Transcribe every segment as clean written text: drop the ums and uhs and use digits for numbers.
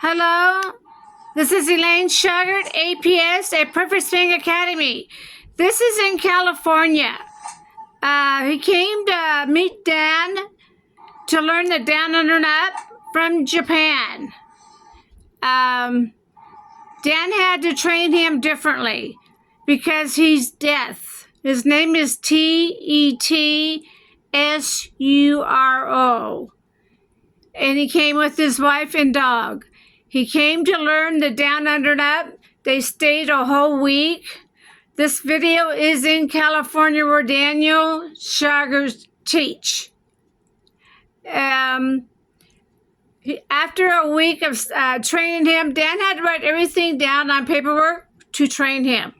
Hello, this is Elaine Shauger at APS, a Perfect Swing Academy. This is in California. He came to meet Dan to learn the down under and up from Japan. Dan had to train him differently because he's deaf. His name is Tetsuro, and he came with his wife and dog. He came to learn the down under and up. They stayed a whole week. This video is in California where Daniel Shaugers teach. After a week of training him, Dan had to write everything down on paperwork to train him.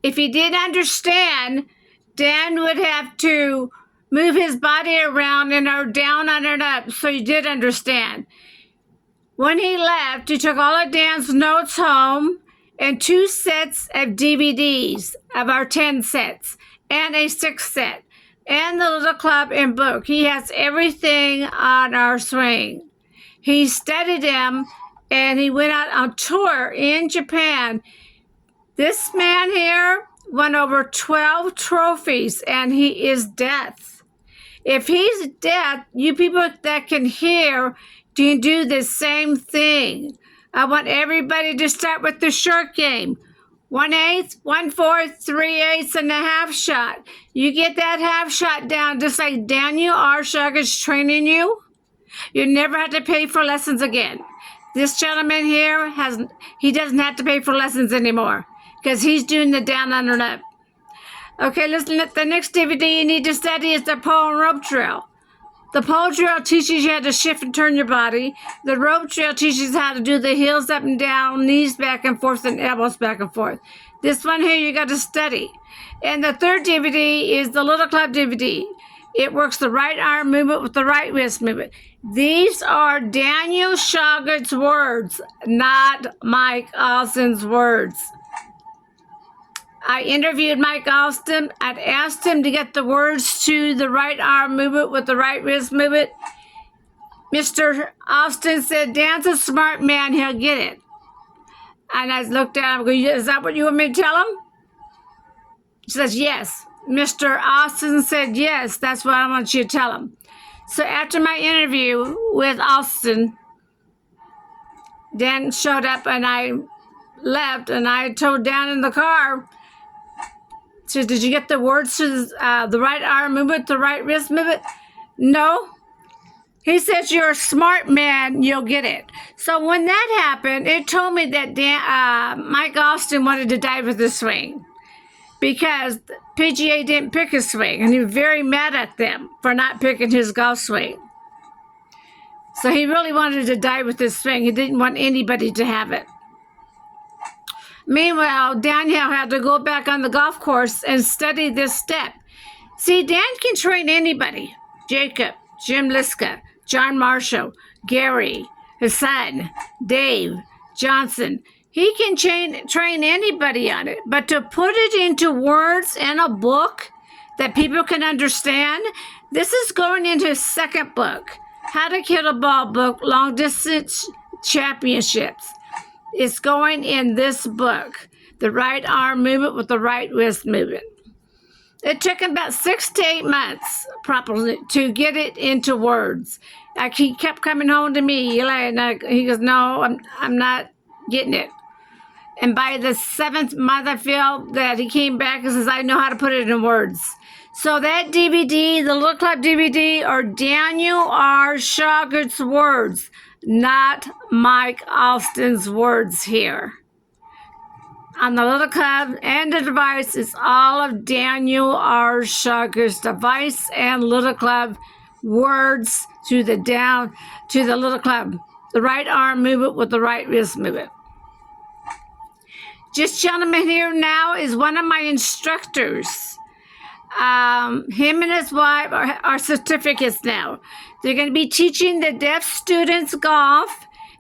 If he didn't understand, Dan would have to move his body around in our down, under, and up so he did understand. When he left, he took all of Dan's notes home and 2 sets of DVDs of our 10 sets and a 6th set and the little club and book. He has everything on our swing. He studied them and he went out on tour in Japan. This man here won over 12 trophies and he is deaf. If he's deaf, you people that can hear can do the same thing. I want everybody to start with the short game. 1/8, 1/4, 3/8, and a half shot. You get that half shot down just like Daniel R. Shauger's training you. You never have to pay for lessons again. This gentleman here he doesn't have to pay for lessons anymore because he's doing the down, under, and up. Okay, listen, the next DVD you need to study is the pole and rope drill. The pole drill teaches you how to shift and turn your body. The rope drill teaches you how to do the heels up and down, knees back and forth, and elbows back and forth. This one here you got to study. And the third DVD is the little club DVD. It works the right arm movement with the right wrist movement. These are Daniel Shauger's words, not Mike Austin's words. I interviewed Mike Austin. I'd asked him to get the words to the right arm movement with the right wrist movement. Mr. Austin said, Dan's a smart man, he'll get it. And I looked at him and go, is that what you want me to tell him? He says, yes. Mr. Austin said, yes, that's what I want you to tell him. So after my interview with Austin, Dan showed up and I left and I told Dan in the car, so did you get the words to the right arm movement, the right wrist movement? No. He says, you're a smart man, you'll get it. So when that happened, it told me that Mike Austin wanted to die with his swing because PGA didn't pick his swing, and he was very mad at them for not picking his golf swing. So he really wanted to die with his swing. He didn't want anybody to have it. Meanwhile, Daniel had to go back on the golf course and study this step. See, Dan can train anybody. Jacob, Jim Liska, John Marshall, Gary, Hassan, Dave, Johnson. He can train anybody on it. But to put it into words in a book that people can understand, this is going into his 2nd book, How to Kill a Ball book, Long Distance Championships. It's going in this book, the right arm movement with the right wrist movement. It took him about 6 to 8 months probably to get it into words. Like he kept coming home to me, and he goes, no, I'm not getting it. And by the 7th month, I feel that he came back and says, I know how to put it in words. So that DVD, the Little Club DVD, are Daniel R. Shauger's words, not Mike Austin's words here. On the little club and the device is all of Daniel R. Shauger's device and little club words to the little club. The right arm movement with the right wrist movement. This gentleman here now is one of my instructors. Him and his wife are certificates now. They're going to be teaching the deaf students golf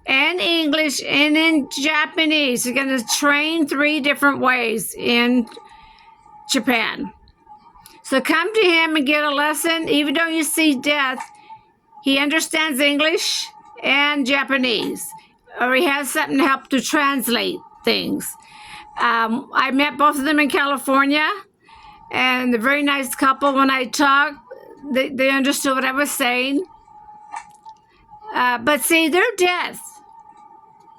and English and in Japanese. They're going to train 3 different ways in Japan. So come to him and get a lesson. Even though you see deaf, he understands English and Japanese. or he has something to help to translate things. I met both of them in California, and they're a very nice couple. When I talked, they understood what I was saying. But see, they're deaf.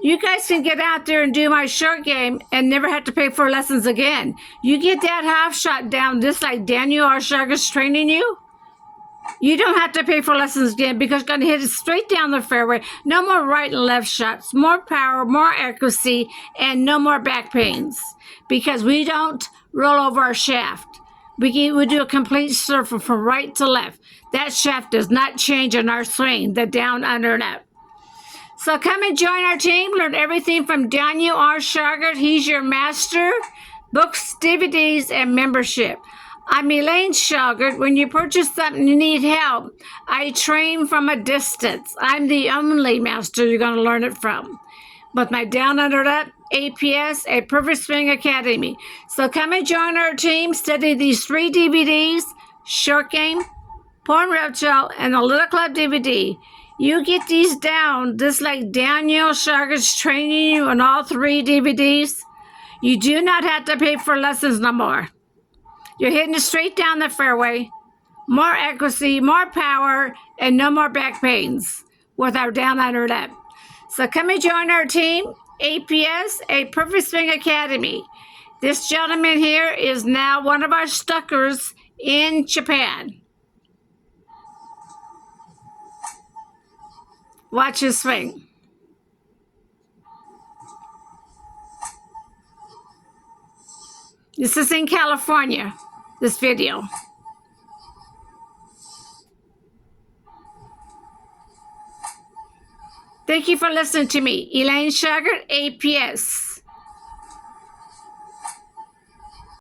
You guys can get out there and do my short game and never have to pay for lessons again. You get that half shot down just like Daniel R. Shauger's training you. You don't have to pay for lessons again because you're going to hit it straight down the fairway. No more right and left shots. More power, more accuracy, and no more back pains. Because we don't roll over our shaft. We do a complete circle from right to left. That shaft does not change in our swing, the down, under, and up. So come and join our team. Learn everything from Daniel R. Shauger. He's your master. Books, DVDs, and membership. I'm Elaine Shauger. When you purchase something you need help, I train from a distance. I'm the only master you're going to learn it from. With my Down Under Up, APS, a Perfect Swing Academy. So come and join our team. Study these 3 DVDs, Short Game, Porn Reptile, and the Little Club DVD. You get these down just like Daniel Shauger's training you on all 3 DVDs. You do not have to pay for lessons no more. You're hitting it straight down the fairway. More accuracy, more power, and no more back pains with our Down Under Up. So come and join our team, APS, a Perfect Swing Academy. This gentleman here is now one of our stuckers in Japan. Watch his swing. This is in California, this video. Thank you for listening to me, Elaine Shauger, APS.